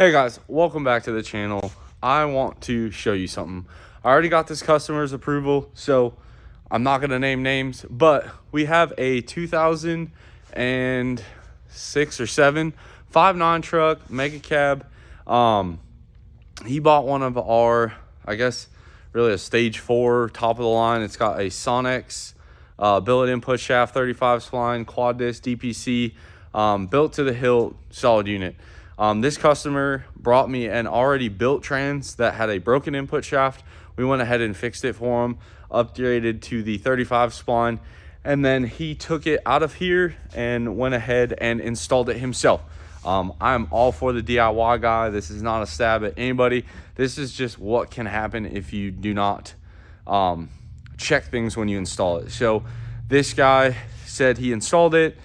Hey guys, welcome back to the channel. I want to show you something. I already got this customer's approval, so I'm not going to name names, but we have a 2006 or 7 5.9 truck, mega cab. He bought one of our, I guess, really a stage 4 top of the line. It's got a Sonex billet input shaft, 35 spline, quad disc, DPC, built to the hilt, solid unit. This customer brought me an already built trans that had a broken input shaft. We went ahead and fixed it for him, upgraded to the 35 spline, and then he took it out of here and went ahead and installed it himself. I'm all for the DIY guy. This is not a stab at anybody. This is just what can happen if you do not check things when you install it. So this guy said he installed it,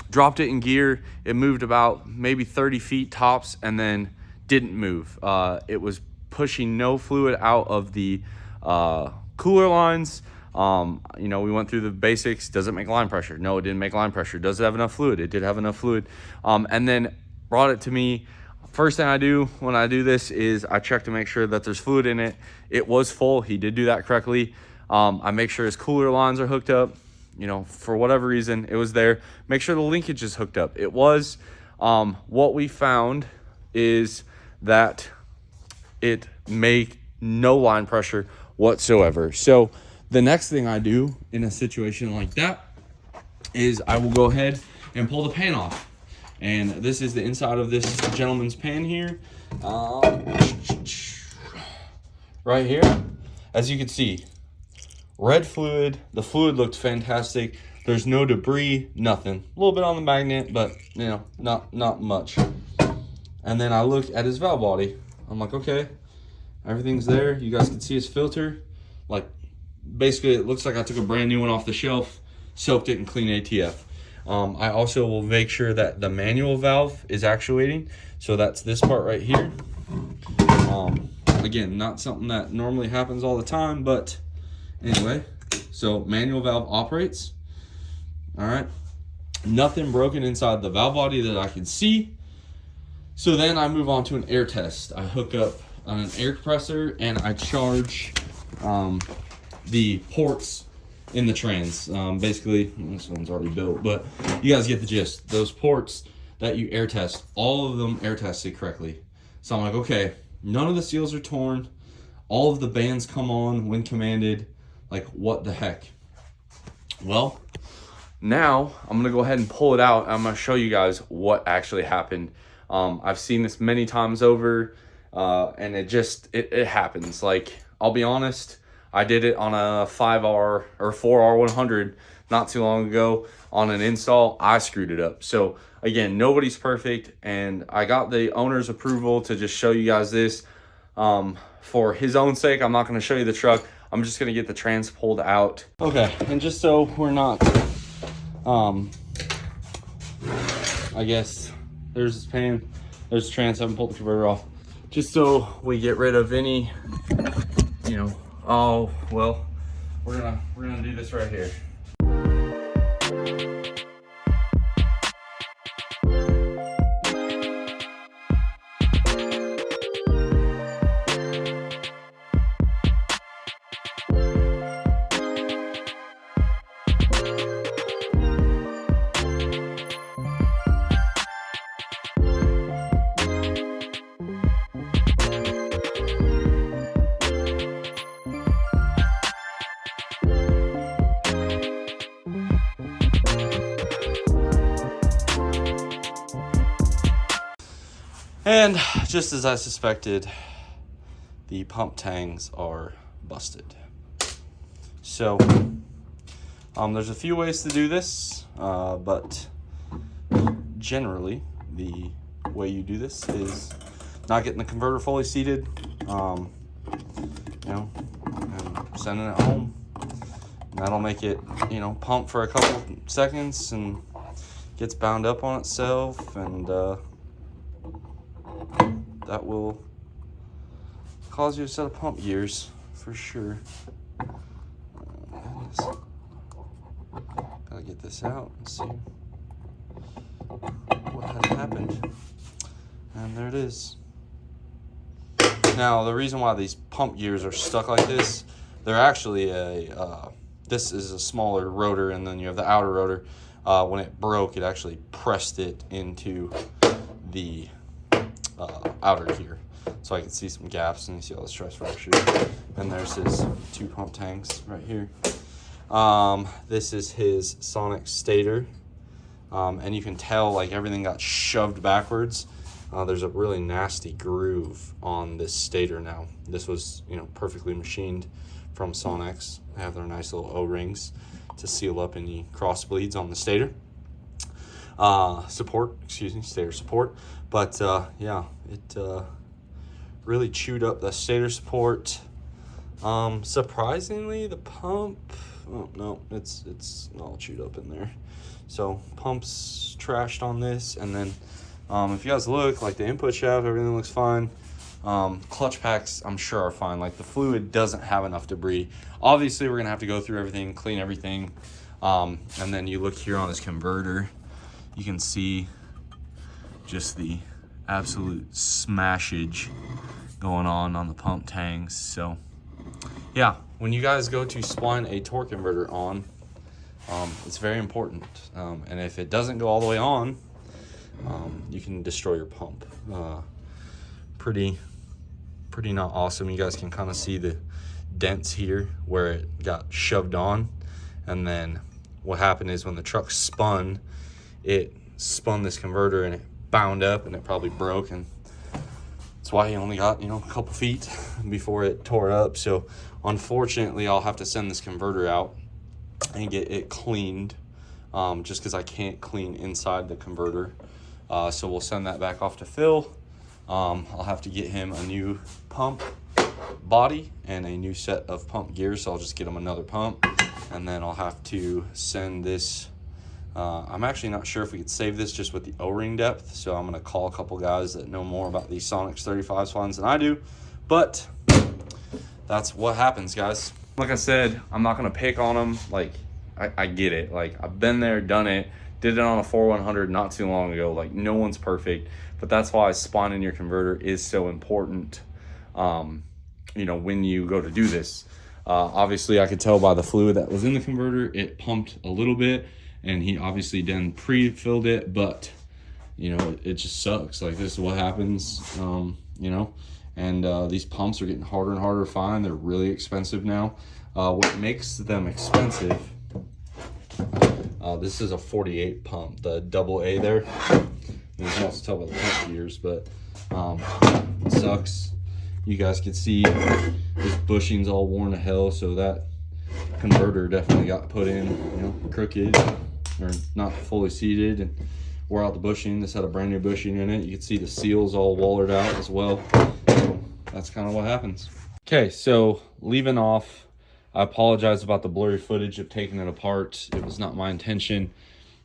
dropped it in gear. It moved about maybe 30 feet tops and then didn't move. It was pushing no fluid out of the cooler lines. We went through the basics. Does it make line pressure? No, it didn't make line pressure. Does it have enough fluid? It did have enough fluid. And then brought it to me. First thing I do when I do this is I check to make sure that there's fluid in it. It was full. He did do that correctly. I make sure his cooler lines are hooked up. For whatever reason, it was there. Make sure the linkage is hooked up. It was. What we found is that it made no line pressure whatsoever. So the next thing I do in a situation like that is I will go ahead and pull the pan off. And this is the inside of this gentleman's pan here. Right here, as you can see, red fluid. The fluid looked fantastic. There's no debris, nothing. A little bit on the magnet, but not much. And then I look at his valve body. I'm like, okay, everything's there. You guys can see his filter. Like, basically, it looks like I took a brand new one off the shelf, soaked it in clean ATF. I also will make sure that the manual valve is actuating. So that's this part right here. Again, not something that normally happens all the time, but anyway, so manual valve operates. All right, nothing broken inside the valve body that I can see. So then I move on to an air test. I hook up an air compressor and I charge the ports in the trans. Basically, this one's already built, but you guys get the gist. Those ports that you air test, all of them air tested correctly. So I'm like, okay, none of the seals are torn. All of the bands come on when commanded. Like, what the heck? Well, now I'm gonna go ahead and pull it out. I'm gonna show you guys what actually happened. I've seen this many times over, and it happens. Like, I'll be honest, I did it on a 5R or 4R 100 not too long ago on an install. I screwed it up. So again, nobody's perfect, and I got the owner's approval to just show you guys this. For his own sake, I'm not going to show you the truck. I'm just going to get the trans pulled out. Okay, and just so we're not, I guess, there's this pan, there's the trans, I haven't pulled the converter off. Just so we get rid of any, oh, well, we're gonna do this right here. And just as I suspected, the pump tangs are busted. So there's a few ways to do this, but generally the way you do this is not getting the converter fully seated, and sending it home. That'll make it, pump for a couple seconds and gets bound up on itself, and that will cause you a set of pump gears for sure. Gotta get this out and see what has happened. And there it is. Now, the reason why these pump gears are stuck like this, they're actually this is a smaller rotor, and then you have the outer rotor. When it broke, it actually pressed it into the outer here. So I can see some gaps, and you see all the stress fractures. And there's his 2 pump tanks right here. This is his Sonic stator. And you can tell like everything got shoved backwards. There's a really nasty groove on this stator now. This was, perfectly machined from Sonex. They have their nice little O-rings to seal up any cross bleeds on the stator. Stator support. But yeah, it really chewed up the stator support. Surprisingly, the pump, oh no, it's all chewed up in there. So pump's trashed on this, and then if you guys look, like the input shaft, everything looks fine. Clutch packs, I'm sure are fine. Like the fluid doesn't have enough debris. Obviously, we're gonna have to go through everything, clean everything. And then you look here on his converter, you can see just the absolute smashage going on the pump tanks. So yeah, when you guys go to spline a torque converter on, it's very important. And if it doesn't go all the way on, you can destroy your pump. Pretty not awesome. You guys can kind of see the dents here where it got shoved on, and then what happened is when the truck spun, it spun this converter and it bound up, and it probably broke, and that's why he only got a couple feet before it tore up. So unfortunately, I'll have to send this converter out and get it cleaned, just because I can't clean inside the converter. So we'll send that back off to Phil. I'll have to get him a new pump body and a new set of pump gears, so I'll just get him another pump, and then I'll have to send this. I'm actually not sure if we could save this just with the O-ring depth, so I'm going to call a couple guys that know more about these Sonics 35 splines than I do, but that's what happens, guys. Like I said, I'm not going to pick on them. Like, I get it. Like, I've been there, done it, did it on a 4100 not too long ago. Like, no one's perfect, but that's why splining your converter is so important, when you go to do this. Obviously, I could tell by the fluid that was in the converter, it pumped a little bit, and he obviously then pre-filled it, but it just sucks. Like, this is what happens, and these pumps are getting harder and harder to find. They're really expensive now. What makes them expensive, this is a 48 pump, the double A there. You can also tell by the pump gears, but it sucks. You guys can see this bushing's all worn to hell, so that converter definitely got put in, crooked or not fully seated, and wore out the bushing. This had a brand new bushing in it. You can see the seals all wallered out as well. So that's kind of what happens. Okay, so leaving off, I apologize about the blurry footage of taking it apart. It was not my intention.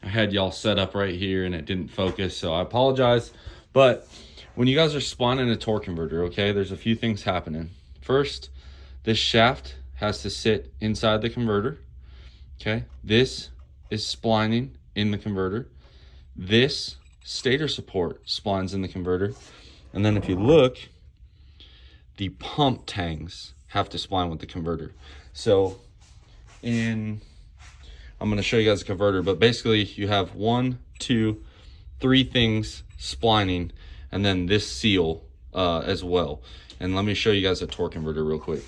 I had y'all set up right here and it didn't focus, so I apologize. But when you guys are splining a torque converter, okay, there's a few things happening. First, this shaft has to sit inside the converter, okay? This is splining in the converter. This stator support splines in the converter. And then if you look, the pump tanks have to spline with the converter. So I'm going to show you guys the converter, but basically you have 1, 2, 3 things splining, and then this seal as well. And let me show you guys a torque converter real quick.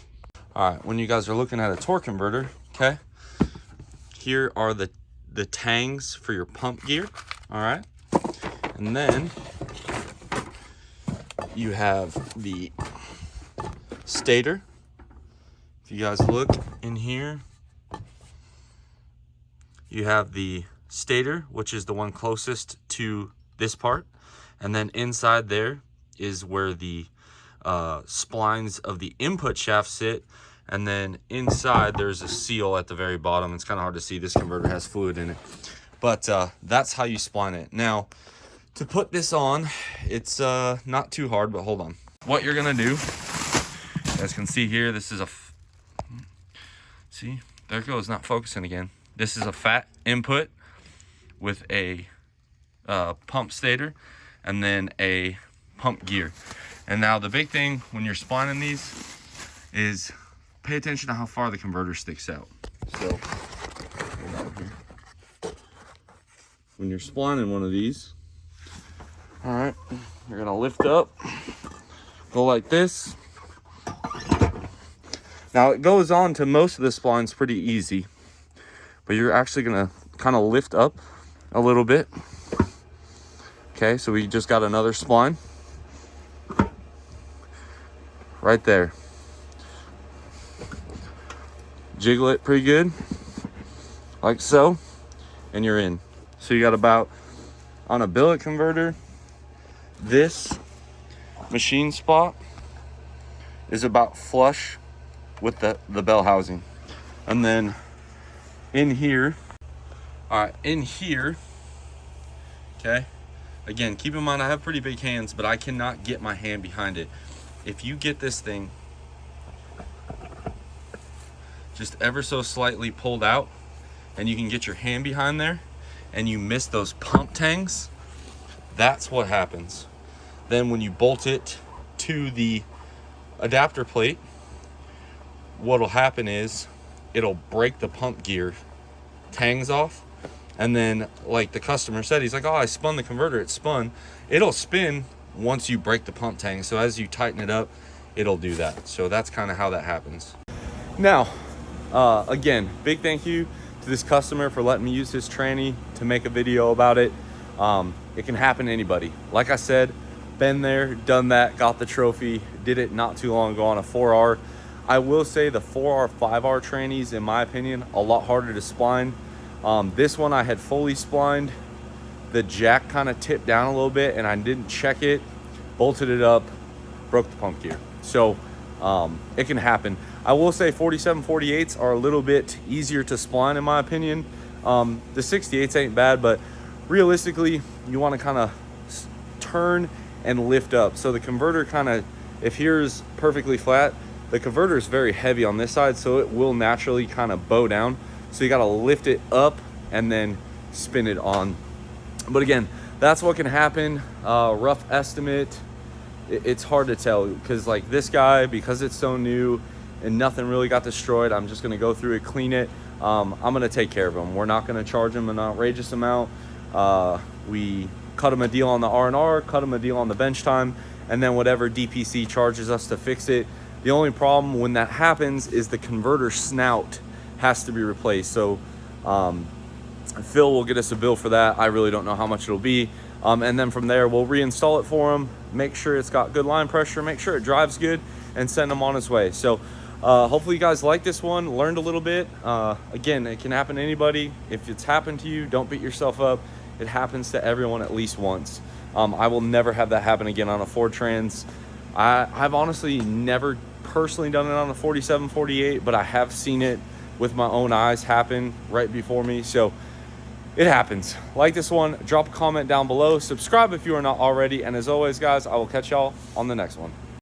All right, when you guys are looking at a torque converter, okay, here are the tangs for your pump gear, all right? And then you have the stator. If you guys look in here, you have the stator, which is the one closest to this part. And then inside there is where the splines of the input shaft sit. And then inside there's a seal at the very bottom. It's kind of hard to see. This converter has fluid in it. But that's how you spline it. Now, to put this on, it's not too hard, but hold on. What you're going to do, you guys can see here, this is see, there it goes, not focusing again. This is a fat input with a pump stator, and then a pump gear. And now the big thing when you're splining these is pay attention to how far the converter sticks out. So when you're splining one of these, all right, you're gonna lift up, go like this. Now it goes on to most of the splines pretty easy, but you're actually gonna kind of lift up a little bit. Okay, so we just got another spline right there. Jiggle it pretty good, like so, and you're in. So you got about, on a billet converter, this machine spot is about flush with the bell housing. And then in here, all right, in here, okay, again, keep in mind I have pretty big hands, but I cannot get my hand behind it. If you get this thing just ever so slightly pulled out and you can get your hand behind there and you miss those pump tangs, that's what happens. Then when you bolt it to the adapter plate, what'll happen is it'll break the pump gear tangs off. And then, like the customer said, he's like, oh, I spun the converter, it spun. It'll spin once you break the pump tang. So as you tighten it up, it'll do that. So that's kind of how that happens. Now, again, big thank you to this customer for letting me use his tranny to make a video about it. It can happen to anybody. Like I said, been there, done that, got the trophy, did it not too long ago on a 4R. I will say the 4R, 5R trannies, in my opinion, a lot harder to spline. This one I had fully splined. The jack kind of tipped down a little bit and I didn't check it, bolted it up, broke the pump gear. So it can happen. I will say 4748s are a little bit easier to spline in my opinion. The 68s ain't bad, but realistically you want to kind of turn and lift up. So the converter kind of, if here's perfectly flat, the converter is very heavy on this side, so it will naturally kind of bow down. So you got to lift it up and then spin it on. But again, that's what can happen. Rough estimate, it's hard to tell because like this guy, because it's so new and nothing really got destroyed, I'm just going to go through it, clean it. I'm going to take care of him. We're not going to charge him an outrageous amount. We cut him a deal on the R&R, cut him a deal on the bench time, and then whatever DPC charges us to fix it. The only problem when that happens is the converter snout has to be replaced. So Phil will get us a bill for that. I really don't know how much it'll be. And then from there, we'll reinstall it for him, make sure it's got good line pressure, make sure it drives good, and send him on his way. So hopefully you guys like this one, learned a little bit. Again, it can happen to anybody. If it's happened to you, don't beat yourself up. It happens to everyone at least once. I will never have that happen again on a Ford Trans. I've honestly never personally done it on a 4748, but I have seen it with my own eyes happen right before me. So it happens. Like this one, drop a comment down below, subscribe if you are not already, and as always guys, I will catch y'all on the next one.